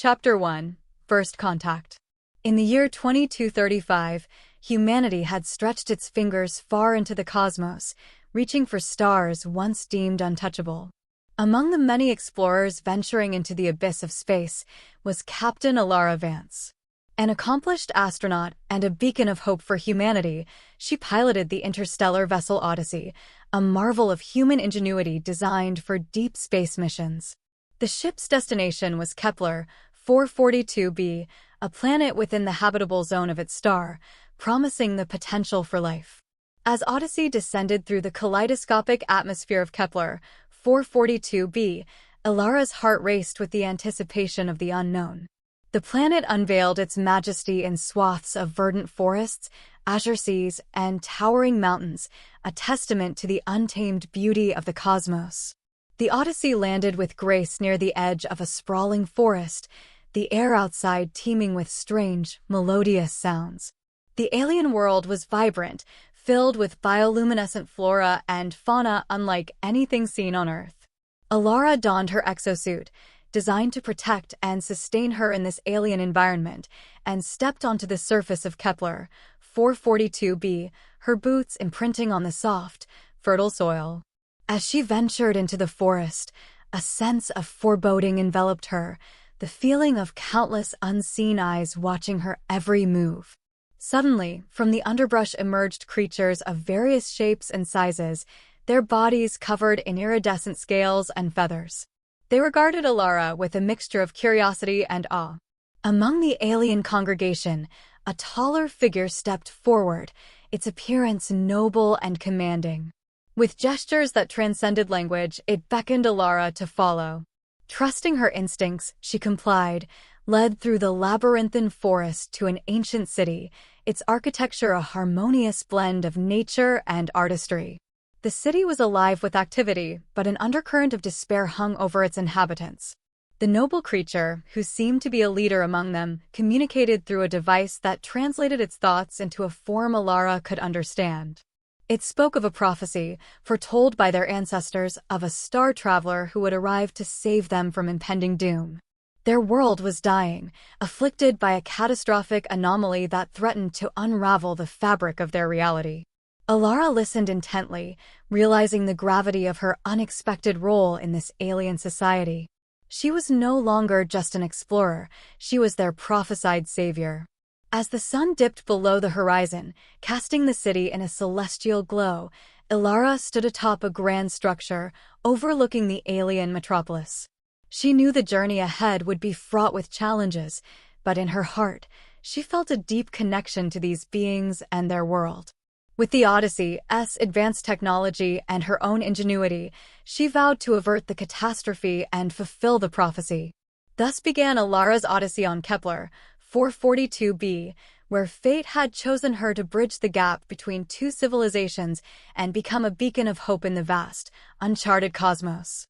Chapter 1: First Contact. In the year 2235, humanity had stretched its fingers far into the cosmos, reaching for stars once deemed untouchable. Among the many explorers venturing into the abyss of space was Captain Alara Vance. An accomplished astronaut and a beacon of hope for humanity, she piloted the interstellar vessel Odyssey, a marvel of human ingenuity designed for deep space missions. The ship's destination was Kepler 442b, a planet within the habitable zone of its star, promising the potential for life. As Odyssey descended through the kaleidoscopic atmosphere of Kepler 442b, Alara's heart raced with the anticipation of the unknown. The planet unveiled its majesty in swaths of verdant forests, azure seas, and towering mountains, a testament to the untamed beauty of the cosmos. The Odyssey landed with grace near the edge of a sprawling forest, the air outside teeming with strange, melodious sounds. The alien world was vibrant, filled with bioluminescent flora and fauna unlike anything seen on Earth. Alara donned her exosuit, designed to protect and sustain her in this alien environment, and stepped onto the surface of Kepler 442b, her boots imprinting on the soft, fertile soil. As she ventured into the forest, a sense of foreboding enveloped her, the feeling of countless unseen eyes watching her every move. Suddenly, from the underbrush emerged creatures of various shapes and sizes, their bodies covered in iridescent scales and feathers. They regarded Alara with a mixture of curiosity and awe. Among the alien congregation, a taller figure stepped forward, its appearance noble and commanding. With gestures that transcended language, it beckoned Alara to follow. Trusting her instincts, she complied, led through the labyrinthine forest to an ancient city, its architecture a harmonious blend of nature and artistry. The city was alive with activity, but an undercurrent of despair hung over its inhabitants. The noble creature, who seemed to be a leader among them, communicated through a device that translated its thoughts into a form Alara could understand. It spoke of a prophecy, foretold by their ancestors, of a star traveler who would arrive to save them from impending doom. Their world was dying, afflicted by a catastrophic anomaly that threatened to unravel the fabric of their reality. Alara listened intently, realizing the gravity of her unexpected role in this alien society. She was no longer just an explorer, she was their prophesied savior. As the sun dipped below the horizon, casting the city in a celestial glow, Alara stood atop a grand structure, overlooking the alien metropolis. She knew the journey ahead would be fraught with challenges, but in her heart, she felt a deep connection to these beings and their world. With the Odyssey's advanced technology and her own ingenuity, she vowed to avert the catastrophe and fulfill the prophecy. Thus began Alara's Odyssey on Kepler 442b, where fate had chosen her to bridge the gap between two civilizations and become a beacon of hope in the vast, uncharted cosmos.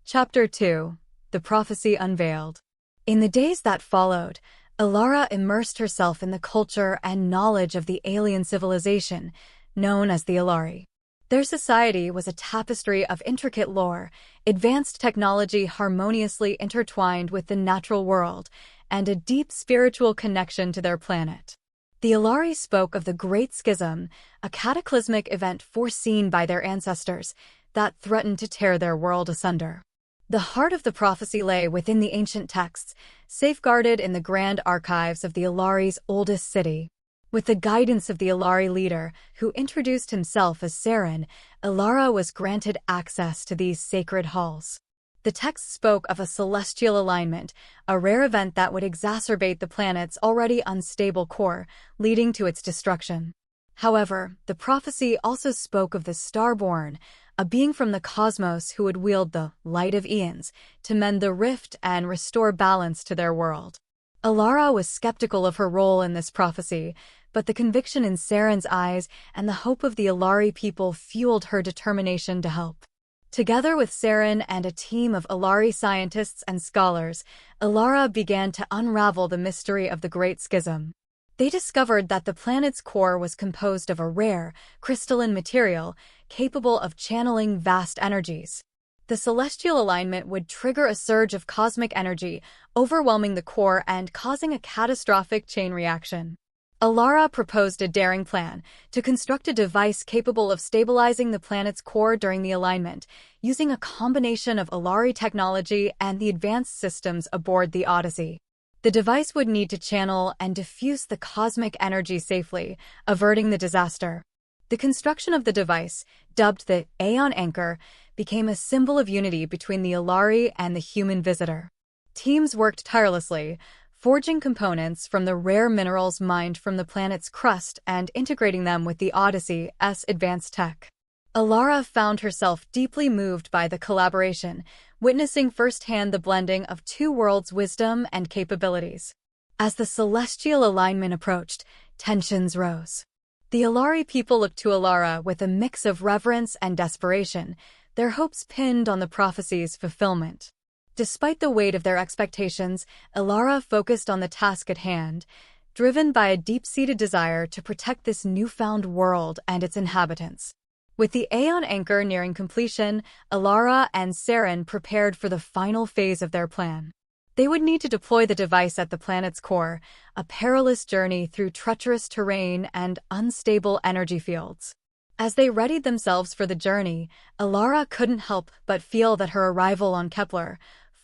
Chapter 2: The Prophecy Unveiled. In the days that followed, Alara immersed herself in the culture and knowledge of the alien civilization, known as the Alari. Their society was a tapestry of intricate lore, advanced technology harmoniously intertwined with the natural world, and a deep spiritual connection to their planet. The Alari spoke of the Great Schism, a cataclysmic event foreseen by their ancestors that threatened to tear their world asunder. The heart of the prophecy lay within the ancient texts, safeguarded in the grand archives of the Alari's oldest city. With the guidance of the Alari leader, who introduced himself as Saren, Alara was granted access to these sacred halls. The text spoke of a celestial alignment, a rare event that would exacerbate the planet's already unstable core, leading to its destruction. However, the prophecy also spoke of the Starborn, a being from the cosmos who would wield the light of eons to mend the rift and restore balance to their world. Alara was skeptical of her role in this prophecy, but the conviction in Saren's eyes and the hope of the Alari people fueled her determination to help. Together with Saren and a team of Alari scientists and scholars, Alara began to unravel the mystery of the Great Schism. They discovered that the planet's core was composed of a rare, crystalline material capable of channeling vast energies. The celestial alignment would trigger a surge of cosmic energy, overwhelming the core and causing a catastrophic chain reaction. Alara proposed a daring plan to construct a device capable of stabilizing the planet's core during the alignment, using a combination of Alari technology and the advanced systems aboard the Odyssey. The device would need to channel and diffuse the cosmic energy safely, averting the disaster. The construction of the device, dubbed the Aeon Anchor, became a symbol of unity between the Alari and the human visitor. Teams worked tirelessly, forging components from the rare minerals mined from the planet's crust and integrating them with the Odyssey's advanced tech. Alara found herself deeply moved by the collaboration, witnessing firsthand the blending of two worlds' wisdom and capabilities. As the celestial alignment approached, tensions rose. The Alari people looked to Alara with a mix of reverence and desperation, their hopes pinned on the prophecy's fulfillment. Despite the weight of their expectations, Alara focused on the task at hand, driven by a deep-seated desire to protect this newfound world and its inhabitants. With the Aeon Anchor nearing completion, Alara and Saren prepared for the final phase of their plan. They would need to deploy the device at the planet's core, a perilous journey through treacherous terrain and unstable energy fields. As they readied themselves for the journey, Alara couldn't help but feel that her arrival on Kepler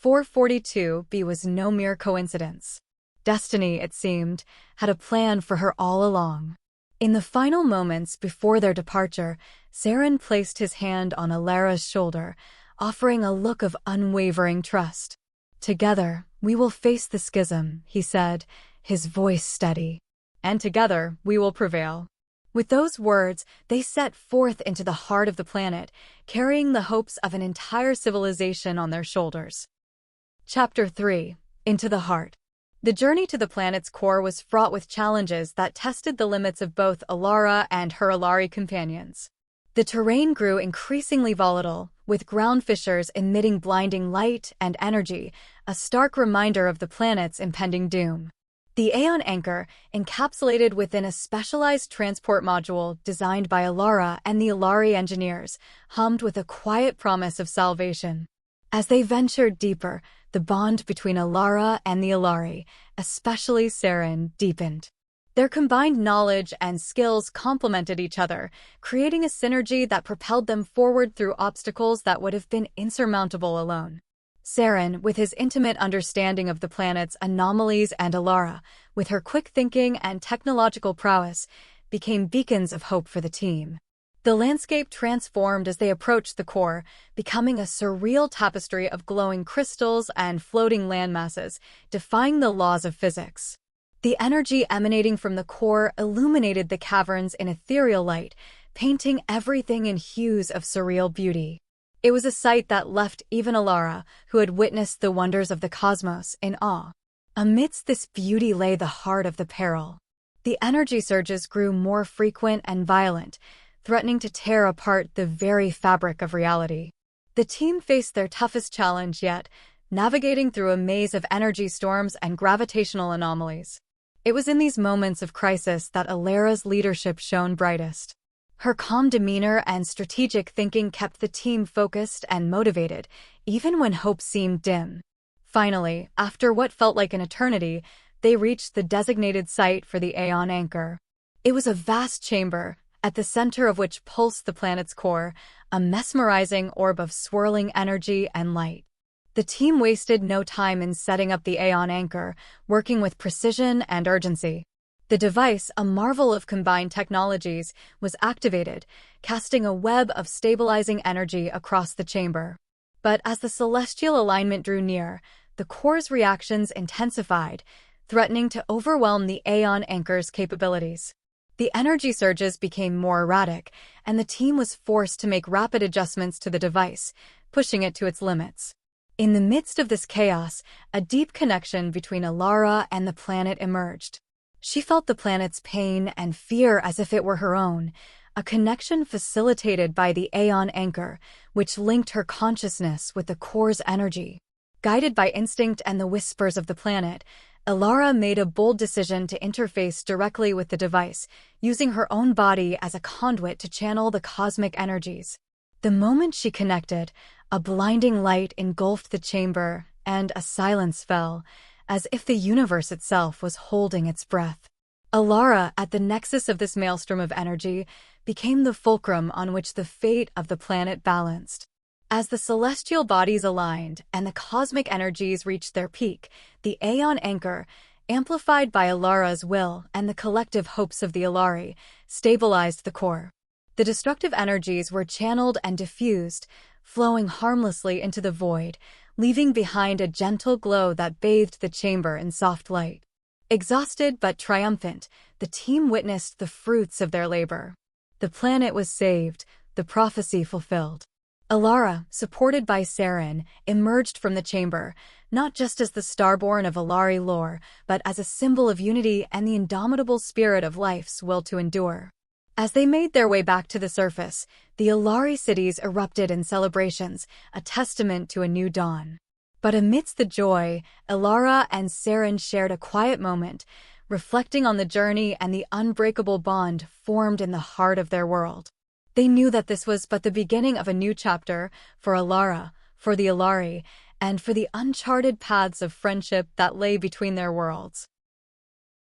442b was no mere coincidence. Destiny, it seemed, had a plan for her all along. In the final moments before their departure, Saren placed his hand on Alara's shoulder, offering a look of unwavering trust. "Together, we will face the schism," he said, his voice steady. "And together, we will prevail." With those words, they set forth into the heart of the planet, carrying the hopes of an entire civilization on their shoulders. Chapter 3. Into the Heart. The journey to the planet's core was fraught with challenges that tested the limits of both Alara and her Alari companions. The terrain grew increasingly volatile, with ground fissures emitting blinding light and energy, a stark reminder of the planet's impending doom. The Aeon Anchor, encapsulated within a specialized transport module designed by Alara and the Alari engineers, hummed with a quiet promise of salvation. As they ventured deeper, the bond between Alara and the Alari, especially Saren, deepened. Their combined knowledge and skills complemented each other, creating a synergy that propelled them forward through obstacles that would have been insurmountable alone. Saren, with his intimate understanding of the planet's anomalies, and Alara, with her quick thinking and technological prowess, became beacons of hope for the team. The landscape transformed as they approached the core, becoming a surreal tapestry of glowing crystals and floating landmasses, defying the laws of physics. The energy emanating from the core illuminated the caverns in ethereal light, painting everything in hues of surreal beauty. It was a sight that left even Alara, who had witnessed the wonders of the cosmos, in awe. Amidst this beauty lay the heart of the peril. The energy surges grew more frequent and violent, threatening to tear apart the very fabric of reality. The team faced their toughest challenge yet, navigating through a maze of energy storms and gravitational anomalies. It was in these moments of crisis that Alara's leadership shone brightest. Her calm demeanor and strategic thinking kept the team focused and motivated, even when hope seemed dim. Finally, after what felt like an eternity, they reached the designated site for the Aeon Anchor. It was a vast chamber, at the center of which pulsed the planet's core, a mesmerizing orb of swirling energy and light. The team wasted no time in setting up the Aeon Anchor, working with precision and urgency. The device, a marvel of combined technologies, was activated, casting a web of stabilizing energy across the chamber. But as the celestial alignment drew near, the core's reactions intensified, threatening to overwhelm the Aeon Anchor's capabilities. The energy surges became more erratic, and the team was forced to make rapid adjustments to the device, pushing it to its limits. In the midst of this chaos, a deep connection between Alara and the planet emerged. She felt the planet's pain and fear as if it were her own, a connection facilitated by the Aeon Anchor, which linked her consciousness with the core's energy. Guided by instinct and the whispers of the planet, Alara made a bold decision to interface directly with the device, using her own body as a conduit to channel the cosmic energies. The moment she connected, a blinding light engulfed the chamber, and a silence fell, as if the universe itself was holding its breath. Alara, at the nexus of this maelstrom of energy, became the fulcrum on which the fate of the planet balanced. As the celestial bodies aligned and the cosmic energies reached their peak, the Aeon anchor, amplified by Alara's will and the collective hopes of the Alari, stabilized the core. The destructive energies were channeled and diffused, flowing harmlessly into the void, leaving behind a gentle glow that bathed the chamber in soft light. Exhausted but triumphant, the team witnessed the fruits of their labor. The planet was saved, the prophecy fulfilled. Alara, supported by Saren, emerged from the chamber, not just as the starborn of Alari lore, but as a symbol of unity and the indomitable spirit of life's will to endure. As they made their way back to the surface, the Alari cities erupted in celebrations, a testament to a new dawn. But amidst the joy, Alara and Saren shared a quiet moment, reflecting on the journey and the unbreakable bond formed in the heart of their world. They knew that this was but the beginning of a new chapter for Alara, for the Alari, and for the uncharted paths of friendship that lay between their worlds.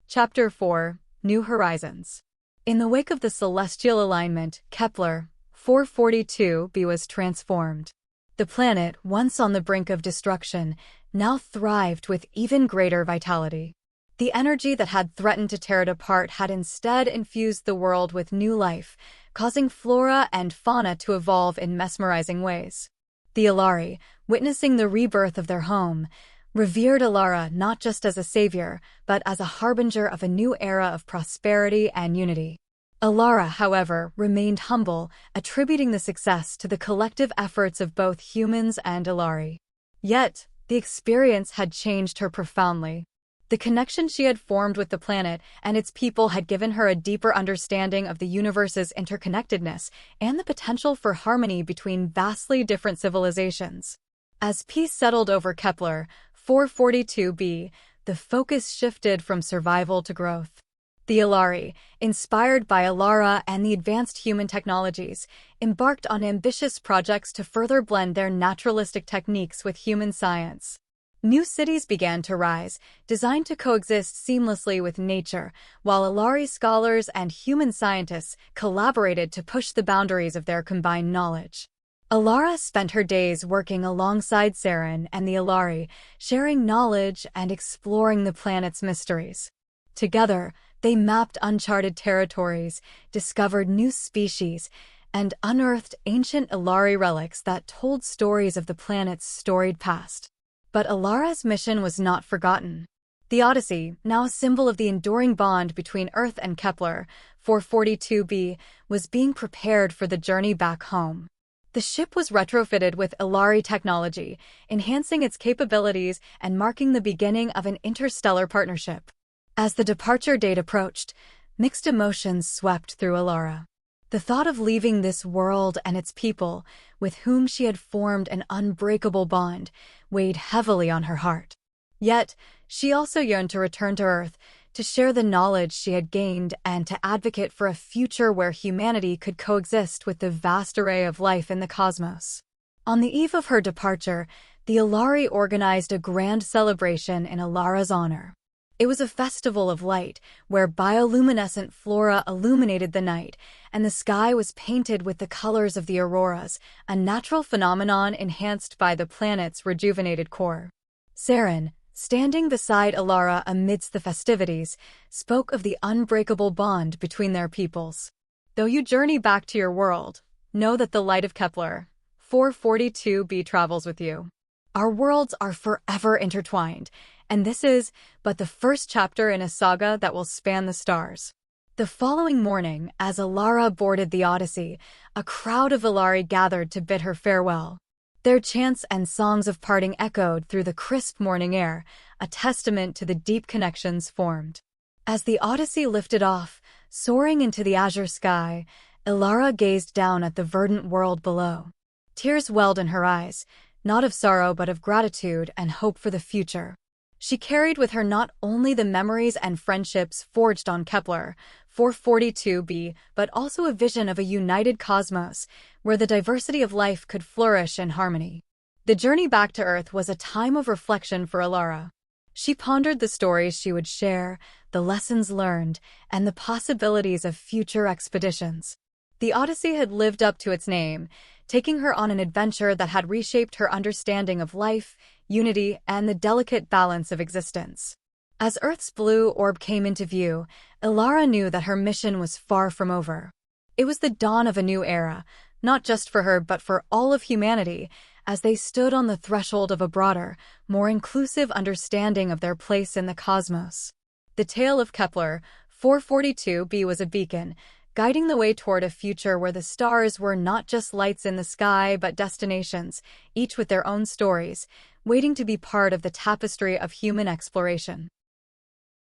Chapter 4: New Horizons. In the wake of the celestial alignment, Kepler 442b was transformed. The planet, once on the brink of destruction, now thrived with even greater vitality. The energy that had threatened to tear it apart had instead infused the world with new life, causing flora and fauna to evolve in mesmerizing ways. The Alari, witnessing the rebirth of their home, revered Alara not just as a savior, but as a harbinger of a new era of prosperity and unity. Alara, however, remained humble, attributing the success to the collective efforts of both humans and Alari. Yet, the experience had changed her profoundly. The connection she had formed with the planet and its people had given her a deeper understanding of the universe's interconnectedness and the potential for harmony between vastly different civilizations. As peace settled over Kepler 442b, the focus shifted from survival to growth. The Alari, inspired by Alara and the advanced human technologies, embarked on ambitious projects to further blend their naturalistic techniques with human science. New cities began to rise, designed to coexist seamlessly with nature, while Alari scholars and human scientists collaborated to push the boundaries of their combined knowledge. Alara spent her days working alongside Saren and the Alari, sharing knowledge and exploring the planet's mysteries. Together, they mapped uncharted territories, discovered new species, and unearthed ancient Alari relics that told stories of the planet's storied past. But Alara's mission was not forgotten. The Odyssey, now a symbol of the enduring bond between Earth and Kepler 442b, was being prepared for the journey back home. The ship was retrofitted with Alari technology, enhancing its capabilities and marking the beginning of an interstellar partnership. As the departure date approached, mixed emotions swept through Alara. The thought of leaving this world and its people, with whom she had formed an unbreakable bond, weighed heavily on her heart. Yet, she also yearned to return to Earth, to share the knowledge she had gained and to advocate for a future where humanity could coexist with the vast array of life in the cosmos. On the eve of her departure, the Alari organized a grand celebration in Alara's honor. It was a festival of light, where bioluminescent flora illuminated the night, and the sky was painted with the colors of the auroras, a natural phenomenon enhanced by the planet's rejuvenated core. Saren, standing beside Alara amidst the festivities, spoke of the unbreakable bond between their peoples. Though you journey back to your world, know that the light of Kepler 442b travels with you. Our worlds are forever intertwined, and this is but the first chapter in a saga that will span the stars. The following morning, as Alara boarded the Odyssey, a crowd of Alari gathered to bid her farewell. Their chants and songs of parting echoed through the crisp morning air, a testament to the deep connections formed. As the Odyssey lifted off, soaring into the azure sky, Alara gazed down at the verdant world below. Tears welled in her eyes, not of sorrow but of gratitude and hope for the future. She carried with her not only the memories and friendships forged on Kepler 442b, but also a vision of a united cosmos where the diversity of life could flourish in harmony. The journey back to Earth was a time of reflection for Alara. She pondered the stories she would share, the lessons learned, and the possibilities of future expeditions. The Odyssey had lived up to its name, taking her on an adventure that had reshaped her understanding of life, unity, and the delicate balance of existence. As Earth's blue orb came into view, Alara knew that her mission was far from over. It was the dawn of a new era, not just for her but for all of humanity, as they stood on the threshold of a broader, more inclusive understanding of their place in the cosmos. The tale of Kepler 442b was a beacon, guiding the way toward a future where the stars were not just lights in the sky but destinations, each with their own stories, waiting to be part of the tapestry of human exploration.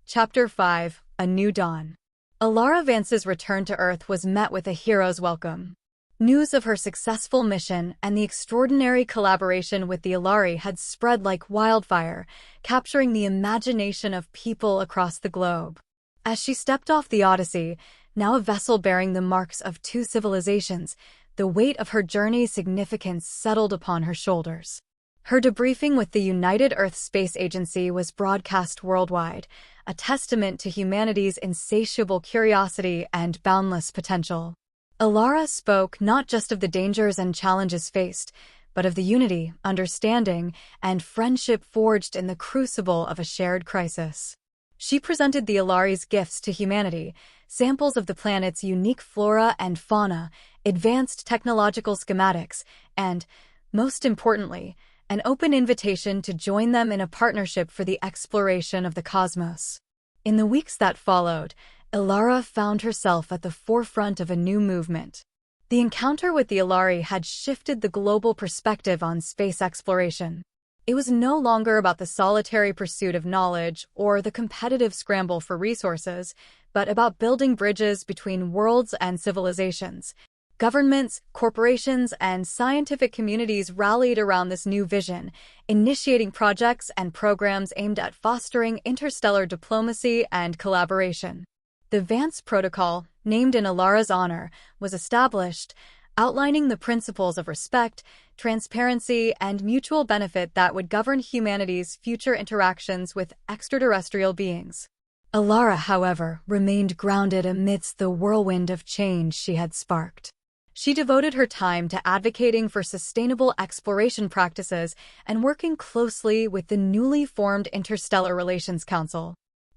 Chapter 5: A New Dawn. Alara Vance's return to Earth was met with a hero's welcome. News of her successful mission and the extraordinary collaboration with the Alari had spread like wildfire, capturing the imagination of people across the globe. As she stepped off the Odyssey, now a vessel bearing the marks of two civilizations, the weight of her journey's significance settled upon her shoulders. Her debriefing with the United Earth Space Agency was broadcast worldwide, a testament to humanity's insatiable curiosity and boundless potential. Alara spoke not just of the dangers and challenges faced, but of the unity, understanding, and friendship forged in the crucible of a shared crisis. She presented the Alari's gifts to humanity, samples of the planet's unique flora and fauna, advanced technological schematics, and, most importantly, an open invitation to join them in a partnership for the exploration of the cosmos. In the weeks that followed, Alara found herself at the forefront of a new movement. The encounter with the Alari had shifted the global perspective on space exploration. It was no longer about the solitary pursuit of knowledge or the competitive scramble for resources, but about building bridges between worlds and civilizations. Governments, corporations, and scientific communities rallied around this new vision, initiating projects and programs aimed at fostering interstellar diplomacy and collaboration. The Vance Protocol, named in Alara's honor, was established, outlining the principles of respect, transparency, and mutual benefit that would govern humanity's future interactions with extraterrestrial beings. Alara, however, remained grounded amidst the whirlwind of change she had sparked. She devoted her time to advocating for sustainable exploration practices and working closely with the newly formed Interstellar Relations Council.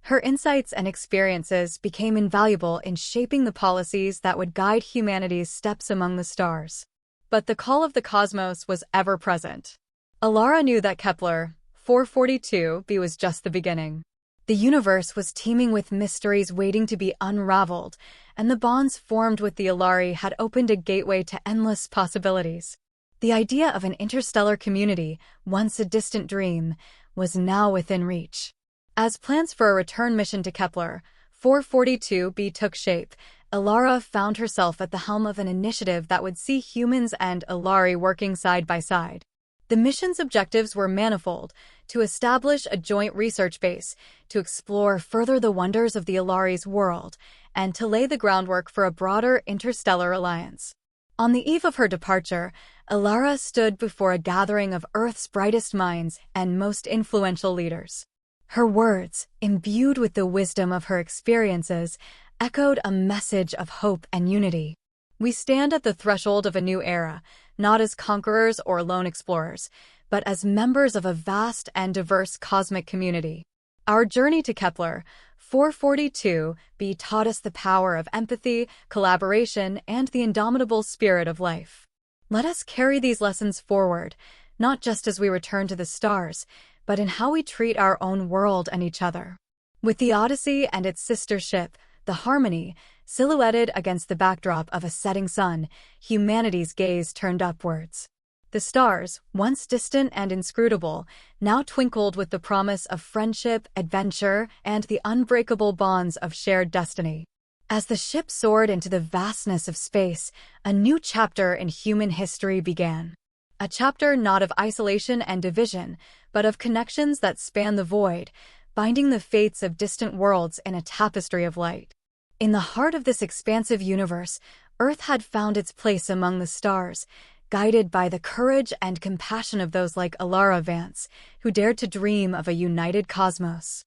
Her insights and experiences became invaluable in shaping the policies that would guide humanity's steps among the stars. But the call of the cosmos was ever present. Alara knew that Kepler 442b was just the beginning. The universe was teeming with mysteries waiting to be unraveled, and the bonds formed with the Alari had opened a gateway to endless possibilities. The idea of an interstellar community, once a distant dream, was now within reach. As plans for a return mission to Kepler 442b took shape, Alara found herself at the helm of an initiative that would see humans and Alari working side by side. The mission's objectives were manifold: to establish a joint research base, to explore further the wonders of the Alari's world, and to lay the groundwork for a broader interstellar alliance. On the eve of her departure, Alara stood before a gathering of Earth's brightest minds and most influential leaders. Her words, imbued with the wisdom of her experiences, echoed a message of hope and unity. We stand at the threshold of a new era, not as conquerors or lone explorers, but as members of a vast and diverse cosmic community. Our journey to Kepler 442b taught us the power of empathy, collaboration, and the indomitable spirit of life. Let us carry these lessons forward, not just as we return to the stars, but in how we treat our own world and each other. With the Odyssey and its sister ship, the Harmony, silhouetted against the backdrop of a setting sun, humanity's gaze turned upwards. The stars, once distant and inscrutable, now twinkled with the promise of friendship, adventure, and the unbreakable bonds of shared destiny. As the ship soared into the vastness of space, a new chapter in human history began. A chapter not of isolation and division, but of connections that span the void, binding the fates of distant worlds in a tapestry of light. In the heart of this expansive universe, Earth had found its place among the stars, guided by the courage and compassion of those like Alara Vance, who dared to dream of a united cosmos.